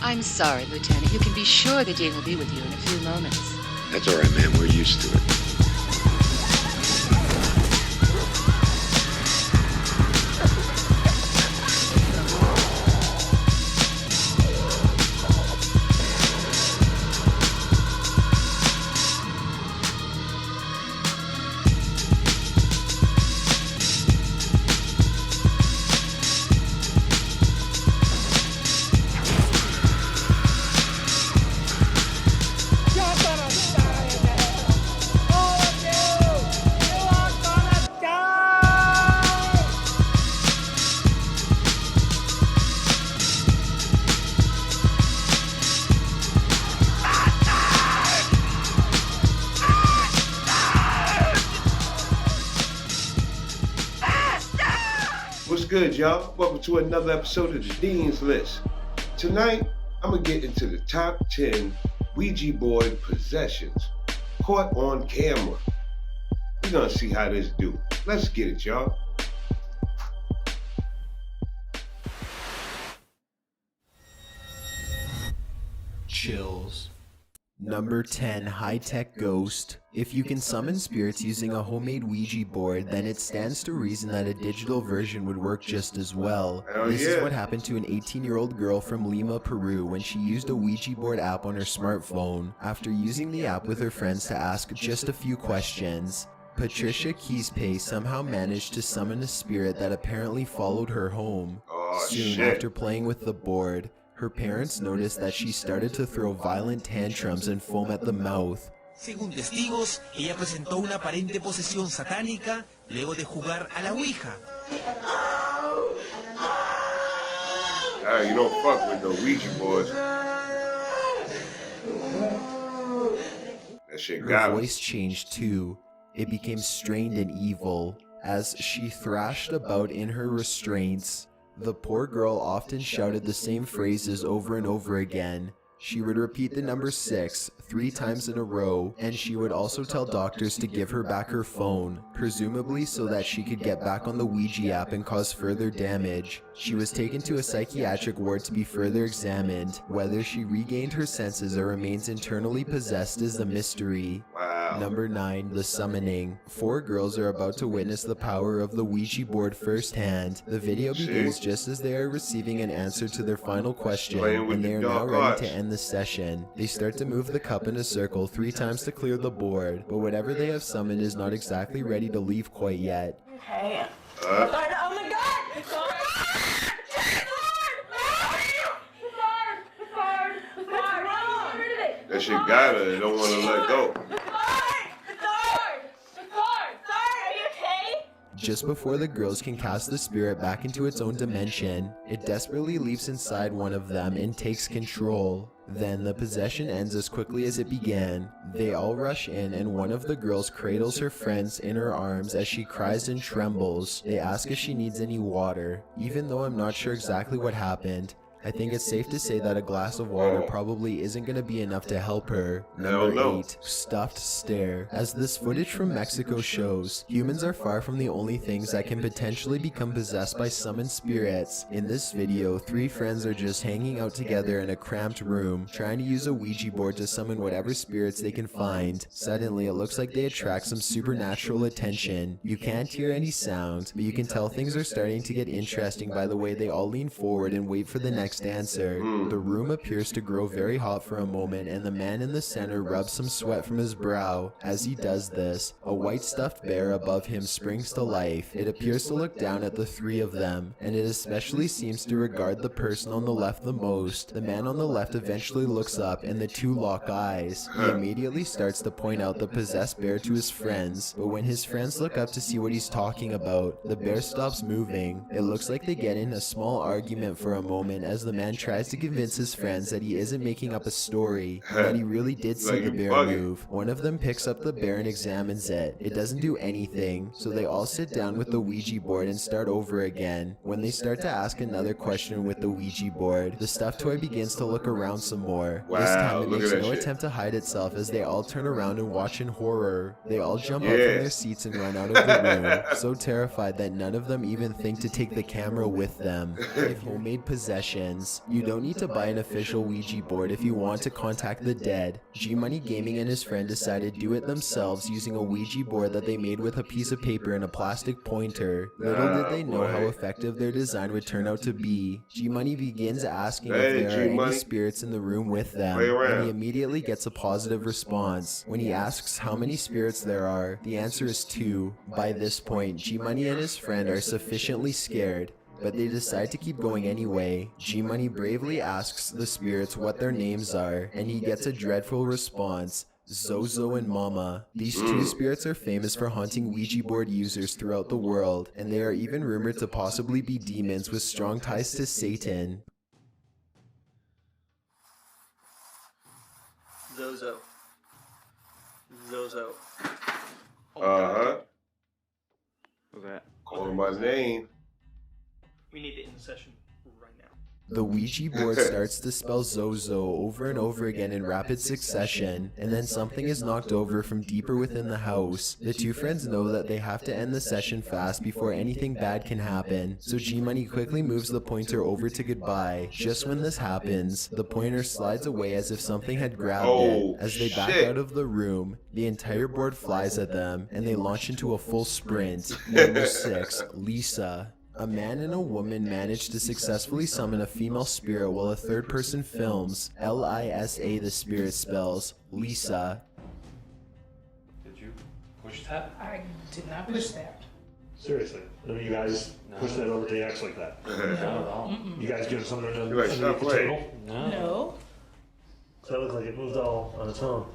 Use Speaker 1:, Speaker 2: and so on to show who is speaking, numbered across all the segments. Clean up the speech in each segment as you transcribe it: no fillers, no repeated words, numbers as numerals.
Speaker 1: I'm sorry, Lieutenant. You can be sure the Dean will be with you in a few moments.
Speaker 2: That's all right, ma'am. We're used to it.
Speaker 3: What's good, y'all? Welcome to another episode of the Dean's List. Tonight, I'm gonna get into the top 10 Ouija board possessions caught on camera. We're gonna see how this do. Let's get it, y'all.
Speaker 4: Chills. Number 10, high-tech ghost. If you can summon spirits using a homemade Ouija board, then it stands to reason that a digital version would work just as well. This is what happened to an 18-year-old girl from Lima, Peru when she used a Ouija board app on her smartphone. After using the app with her friends to ask just a few questions, Patricia Quispe somehow managed to summon a spirit that apparently followed her home. Soon after playing with the board, her parents noticed that she started to throw violent tantrums and foam at the mouth.
Speaker 5: Según testigos, ella presentó una aparente posesión satánica luego de jugar a la Ouija.
Speaker 3: You don't fuck with no Ouija boards. That shit got
Speaker 4: her voice changed too. It became strained and evil as she thrashed about in her restraints. The poor girl often shouted the same phrases over and over again. She would repeat the number 6 3 times in a row, and she would also tell doctors to give her back her phone, presumably so that she could get back on the Ouija app and cause further damage. She was taken to a psychiatric ward to be further examined. Whether she regained her senses or remains internally possessed is a mystery. Number 9, the summoning. 4 girls are about to witness the power of the Ouija board firsthand. The video begins just as they are receiving an answer to their final question, and they are now ready to end the session. They start to move the cup in a circle 3 times to clear the board, but whatever they have summoned is not exactly ready to leave quite yet.
Speaker 6: Okay. Oh my god! It's hard!
Speaker 3: That shit got her. They don't want to let go.
Speaker 4: Just before the girls can cast the spirit back into its own dimension, it desperately leaps inside one of them and takes control. Then the possession ends as quickly as it began. They all rush in and one of the girls cradles her friends in her arms as she cries and trembles. They ask if she needs any water. Even though I'm not sure exactly what happened, I think it's safe to say that a glass of water probably isn't going to be enough to help her. Number 8, stuffed stare. As this footage from Mexico shows, humans are far from the only things that can potentially become possessed by summoned spirits. In this video, 3 friends are just hanging out together in a cramped room, trying to use a Ouija board to summon whatever spirits they can find. Suddenly, it looks like they attract some supernatural attention. You can't hear any sound, but you can tell things are starting to get interesting by the way they all lean forward and wait for the next answer. The room appears to grow very hot for a moment, and the man in the center rubs some sweat from his brow. As he does this, a white stuffed bear above him springs to life. It appears to look down at the 3 of them, and it especially seems to regard the person on the left the most. The man on the left eventually looks up, and the 2 lock eyes. He immediately starts to point out the possessed bear to his friends, but when his friends look up to see what he's talking about, the bear stops moving. It looks like they get in a small argument for a moment as the man tries to convince his friends that he isn't making up a story, and that he really did see the bear move. One of them picks up the bear and examines it. It doesn't do anything, so they all sit down with the Ouija board and start over again. When they start to ask another question with the Ouija board, the stuffed toy begins to look around some more. This time it makes no attempt to hide itself as they all turn around and watch in horror. They all jump up from their seats and run out of the room, so terrified that none of them even think to take the camera with them. If homemade possession. possessions. You don't need to buy an official Ouija board if you want to contact the dead. G-Money Gaming and his friend decided to do it themselves using a Ouija board that they made with a piece of paper and a plastic pointer. Little did they know how effective their design would turn out to be. G-Money begins asking if there are any spirits in the room with them, and he immediately gets a positive response. When he asks how many spirits there are, the answer is 2. By this point, G-Money and his friend are sufficiently scared, but they decide to keep going anyway. G-Money bravely asks the spirits what their names are, and he gets a dreadful response: Zozo and Mama. These 2 spirits are famous for haunting Ouija board users throughout the world, and they are even rumored to possibly be demons with strong ties to Satan.
Speaker 7: Zozo. Zozo.
Speaker 8: What's that?
Speaker 3: Calling my name.
Speaker 7: We need to end the session right now.
Speaker 4: The Ouija board starts to spell Zozo over and over again in rapid succession, and then something is knocked over from deeper within the house. The 2 friends know that they have to end the session fast before anything bad can happen, so G-Money quickly moves the pointer over to goodbye. Just when this happens, the pointer slides away as if something had grabbed it. As they back out of the room, the entire board flies at them, and they launch into a full sprint. Number 6, Lisa. A man and a woman manage to successfully summon a female spirit while a third person films. Lisa, the spirit spells Lisa.
Speaker 9: Did you push that?
Speaker 6: I did not push that.
Speaker 10: Seriously, you guys push that over to the X like that?
Speaker 9: No.
Speaker 10: You guys give something to
Speaker 3: You're like, stop
Speaker 10: the
Speaker 3: playing.
Speaker 10: table?
Speaker 6: No.
Speaker 10: So that looked like it moved all on its own.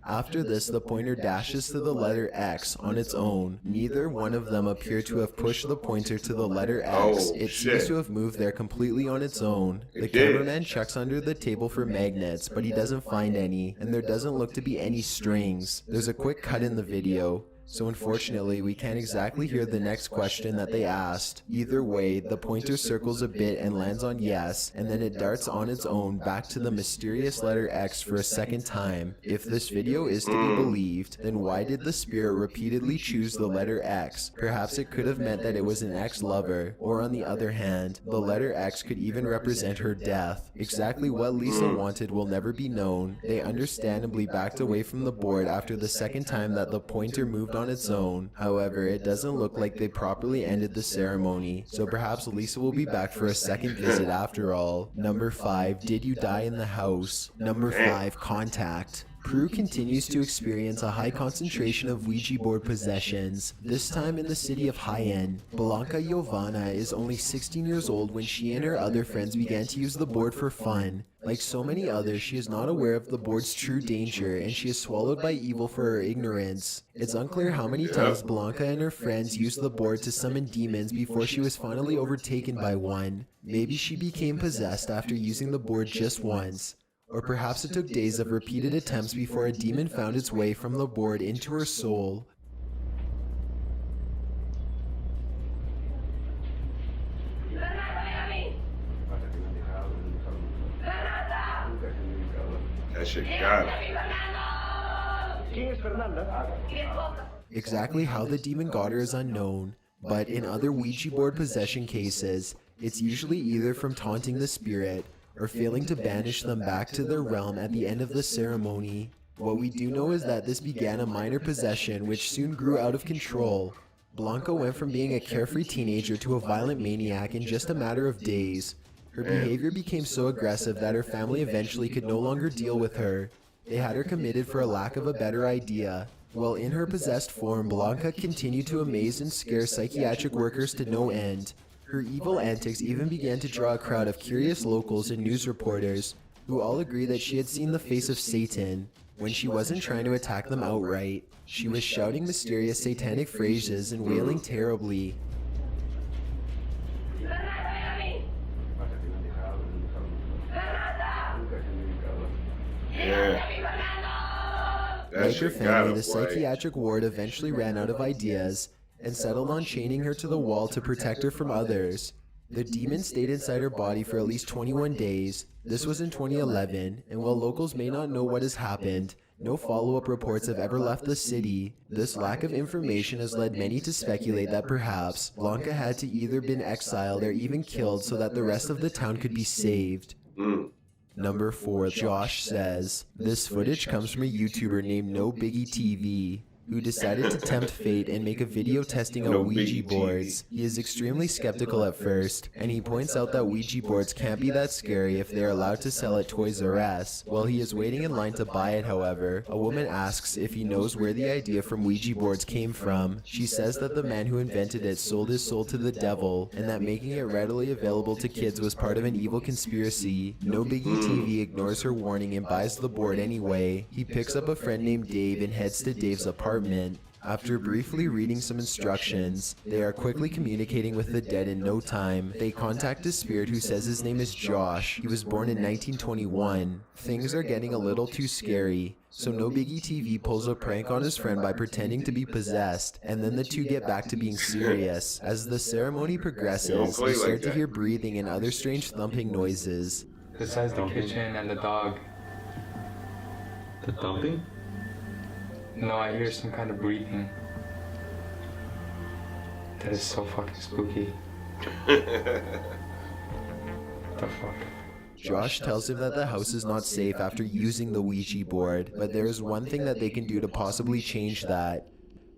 Speaker 4: After this, the pointer dashes to the letter X on its own. Neither one of them appear to have pushed the pointer to the letter X. It seems to have moved there completely on its own. The cameraman checks under the table for magnets, but he doesn't find any, and there doesn't look to be any strings. There's a quick cut in the video, so unfortunately we can't exactly hear the next question that they asked. Either way, the pointer circles a bit and lands on yes, and then it darts on its own back to the mysterious letter X for a second time. If this video is to be believed, then why did the spirit repeatedly choose the letter X? Perhaps it could have meant that it was an ex-lover, or on the other hand, the letter X could even represent her death. Exactly what Lisa wanted will never be known. They understandably backed away from the board after the second time that the pointer moved on its own. However, it doesn't look like they properly ended the ceremony, so perhaps Lisa will be back for a second visit after all. Number 5, did you die in the house? Number 5, contact. Peru continues to experience a high concentration of Ouija board possessions, this time in the city of Hyen. Blanca Giovanna is only 16 years old when she and her other friends began to use the board for fun. Like so many others, she is not aware of the board's true danger, and she is swallowed by evil for her ignorance. It's unclear how many times Blanca and her friends used the board to summon demons before she was finally overtaken by one. Maybe she became possessed after using the board just once. Or perhaps it took days of repeated attempts before a demon found its way from the board into her soul.
Speaker 3: That shit got it.
Speaker 4: Exactly how the demon got her is unknown, but in other Ouija board possession cases, it's usually either from taunting the spirit or failing to banish them back to their realm at the end of the ceremony. What we do know is that this began a minor possession which soon grew out of control. Blanca went from being a carefree teenager to a violent maniac in just a matter of days. Her behavior became so aggressive that her family eventually could no longer deal with her. They had her committed for a lack of a better idea. While in her possessed form, Blanca continued to amaze and scare psychiatric workers to no end. Her evil antics even began to draw a crowd of curious locals and news reporters, who all agreed that she had seen the face of Satan. When she wasn't trying to attack them outright, she was shouting mysterious satanic phrases and wailing terribly. Like her family, the psychiatric ward eventually ran out of ideas and settled on chaining her to the wall to protect her from others. The demon stayed inside her body for at least 21 days. This was in 2011, and while locals may not know what has happened, No follow-up reports have ever left the city. This lack of information has led many to speculate that perhaps Blanca had to either been exiled or even killed so that the rest of the town could be saved. Number 4, Josh says, this footage comes from a YouTuber named No Biggie TV, who decided to tempt fate and make a video testing out Ouija boards. He is extremely skeptical at first, and he points out that Ouija boards can't be that scary if they're allowed to sell at Toys R Us. While he is waiting in line to buy it, however, a woman asks if he knows where the idea from Ouija boards came from. She says that the man who invented it sold his soul to the devil, and that making it readily available to kids was part of an evil conspiracy. No Biggie TV ignores her warning and buys the board anyway. He picks up a friend named Dave and heads to Dave's apartment. After briefly reading some instructions, they are quickly communicating with the dead in no time. They contact a spirit who says his name is Josh. He was born in 1921. Things are getting a little too scary, so No Biggie TV pulls a prank on his friend by pretending to be possessed, and then the two get back to being serious. As the ceremony progresses, they start to hear breathing and other strange thumping noises.
Speaker 9: Besides the kitchen and the dog.
Speaker 8: The thumping?
Speaker 9: No, I hear some kind of breathing. That is so fucking spooky. What the fuck?
Speaker 4: Josh tells him that the house is not safe after using the Ouija board, but there is one thing that they can do to possibly change that.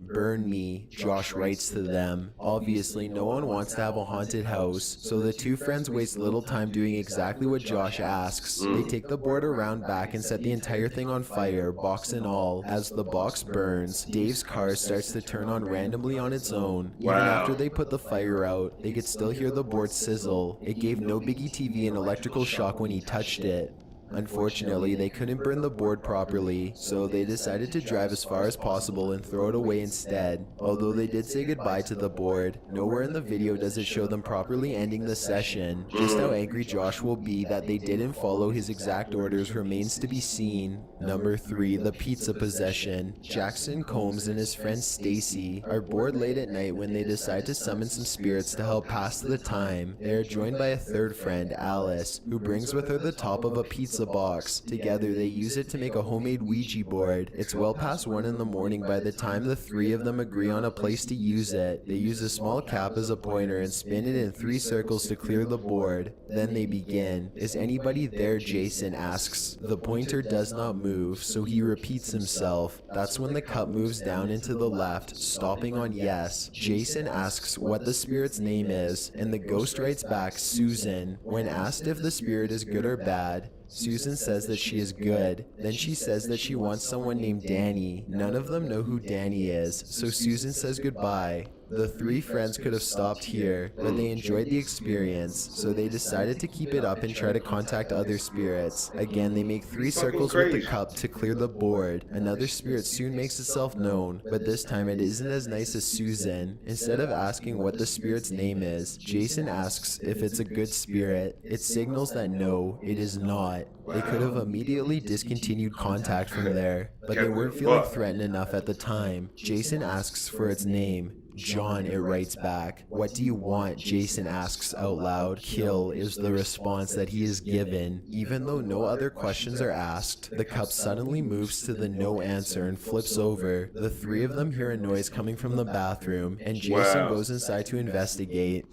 Speaker 4: Burn me, Josh writes to them. Obviously, no one wants to have a haunted house, so the two friends waste little time doing exactly what Josh asks. They take the board around back and set the entire thing on fire, box and all. As the box burns, Dave's car starts to turn on randomly on its own. Even after they put the fire out, they could still hear the board sizzle. It gave No Biggie TV an electrical shock when he touched it. Unfortunately, they couldn't burn the board properly, so they decided to drive as far as possible and throw it away instead. Although they did say goodbye to the board, nowhere in the video does it show them properly ending the session. Just how angry Josh will be that they didn't follow his exact orders remains to be seen. Number 3, the pizza possession. Jackson Combs and his friend Stacy are bored late at night when they decide to summon some spirits to help pass the time. They are joined by a third friend, Alice, who brings with her the top of a pizza box. Together they use it to make a homemade Ouija board. It's well past 1 in the morning by the time the three of them agree on a place to use it. They use a small cap as a pointer and spin it in 3 circles to clear the board. Then they begin. Is anybody there? Jason asks. The pointer does not move, so he repeats himself. That's when the cup moves down and to the left, stopping on yes. Jason asks what the spirit's name is, and the ghost writes back Susan. When asked if the spirit is good or bad, Susan says that she is good. Then she says that she wants someone named Danny. None of them know who Danny is, so Susan says goodbye. The 3 friends could have stopped here, but they enjoyed the experience, so they decided to keep it up and try to contact other spirits. Again, they make 3 circles with the cup to clear the board. Another spirit soon makes itself known, but this time it isn't as nice as Susan. Instead of asking what the spirit's name is, Jason asks if it's a good spirit. It signals that no, it is not. They could have immediately discontinued contact from there, but they weren't feeling threatened enough at the time. Jason asks for its name. John, it writes back. What do you want? Jason asks out loud. Kill is the response that he is given. Even though no other questions are asked, the cup suddenly moves to the no answer and flips over. The 3 of them hear a noise coming from the bathroom, and Jason goes inside to investigate.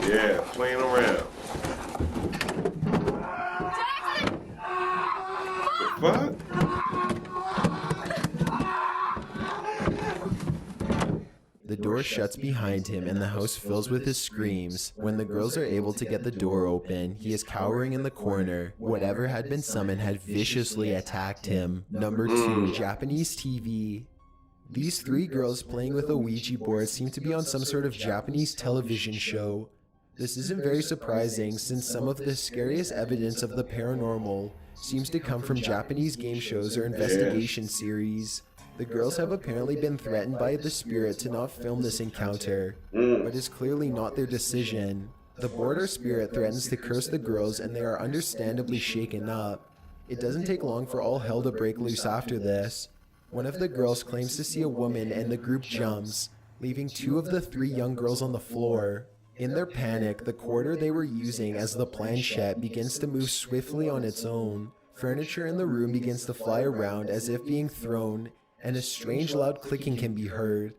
Speaker 3: Yeah, playing around. What?
Speaker 4: The door shuts behind him and the house fills with his screams. When the girls are able to get the door open, he is cowering in the corner. Whatever had been summoned had viciously attacked him. Number 2, Japanese TV. These 3 girls playing with a Ouija board seem to be on some sort of Japanese television show. This isn't very surprising since some of the scariest evidence of the paranormal seems to come from Japanese game shows or investigation series. The girls have apparently been threatened by the spirit to not film this encounter, but it's clearly not their decision. The board or spirit threatens to curse the girls and they are understandably shaken up. It doesn't take long for all hell to break loose after this. One of the girls claims to see a woman and the group jumps, leaving 2 of the 3 young girls on the floor. In their panic, the quarter they were using as the planchette begins to move swiftly on its own. Furniture in the room begins to fly around as if being thrown, and a strange loud clicking can be heard.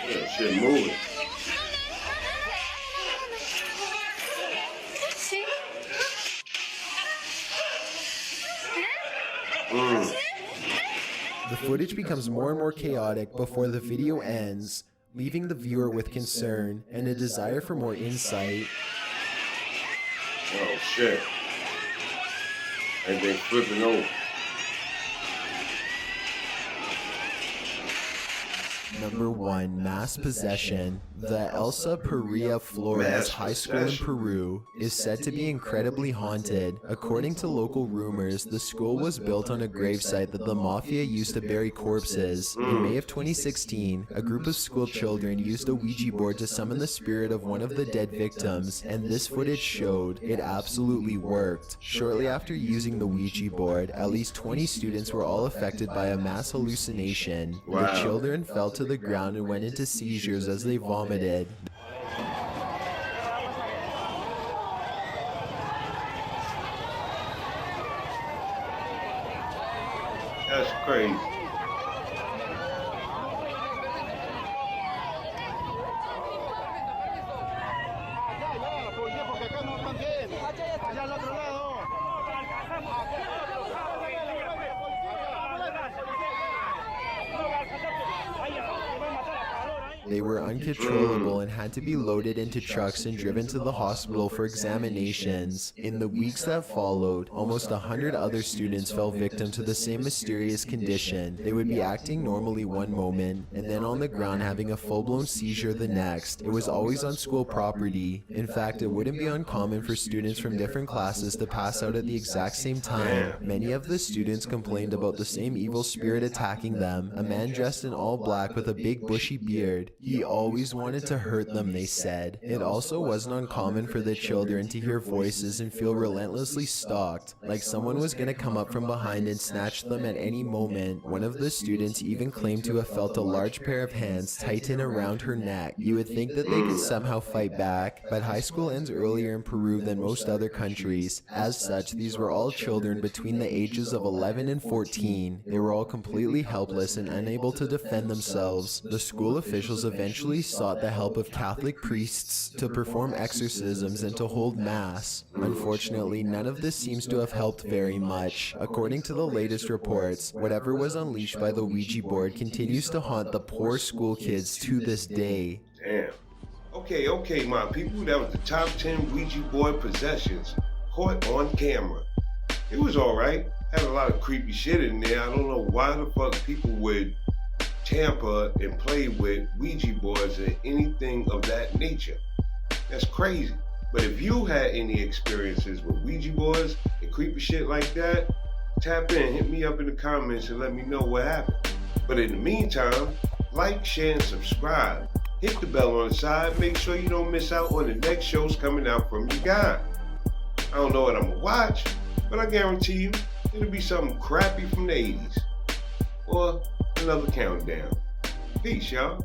Speaker 3: Yeah, shit moving.
Speaker 4: The footage becomes more and more chaotic before the video ends, leaving the viewer with concern and a desire for more insight.
Speaker 3: Oh shit. Everything flipping over.
Speaker 4: Number 1. Mass Possession. The Elsa Perea Flores High School in Peru is said to be incredibly haunted. According to local rumors, the school was built on a gravesite that the mafia used to bury corpses. In May of 2016, a group of school children used a Ouija board to summon the spirit of one of the dead victims, and this footage showed it absolutely worked. Shortly after using the Ouija board, at least 20 students were all affected by a mass hallucination.
Speaker 3: Wow.
Speaker 4: The children fell to the ground and went into seizures as they vomited.
Speaker 3: That's crazy.
Speaker 4: They were uncontrollable and had to be loaded into trucks and driven to the hospital for examinations. In the weeks that followed, almost 100 other students fell victim to the same mysterious condition. They would be acting normally one moment, and then on the ground having a full-blown seizure the next. It was always on school property. In fact, it wouldn't be uncommon for students from different classes to pass out at the exact same time. Many of the students complained about the same evil spirit attacking them, a man dressed in all black with a big bushy beard. He always wanted to hurt them, they said. It also wasn't uncommon for the children to hear voices and feel relentlessly stalked, like someone was gonna come up from behind and snatch them at any moment. One of the students even claimed to have felt a large pair of hands tighten around her neck. You would think that they could somehow fight back, but high school ends earlier in Peru than most other countries. As such, these were all children between the ages of 11 and 14. They were all completely helpless and unable to defend themselves. The school officials eventually sought the help of Catholic priests to perform exorcisms and to hold mass. Unfortunately, none of this seems to have helped very much. According to the latest reports, whatever was unleashed by the Ouija board continues to haunt the poor school kids to this day.
Speaker 3: Damn. Okay, my people, that was the top 10 Ouija board possessions caught on camera. It was alright. Had a lot of creepy shit in there. I don't know why the fuck people would tamper and play with Ouija boards or anything of that nature. That's crazy. But if you had any experiences with Ouija boards and creepy shit like that, tap in, hit me up in the comments and let me know what happened. But in the meantime, like, share, and subscribe. Hit the bell on the side. Make sure you don't miss out on the next shows coming out from you guys. I don't know what I'm gonna watch, but I guarantee you it'll be something crappy from the 80s. Or another countdown. Peace, y'all.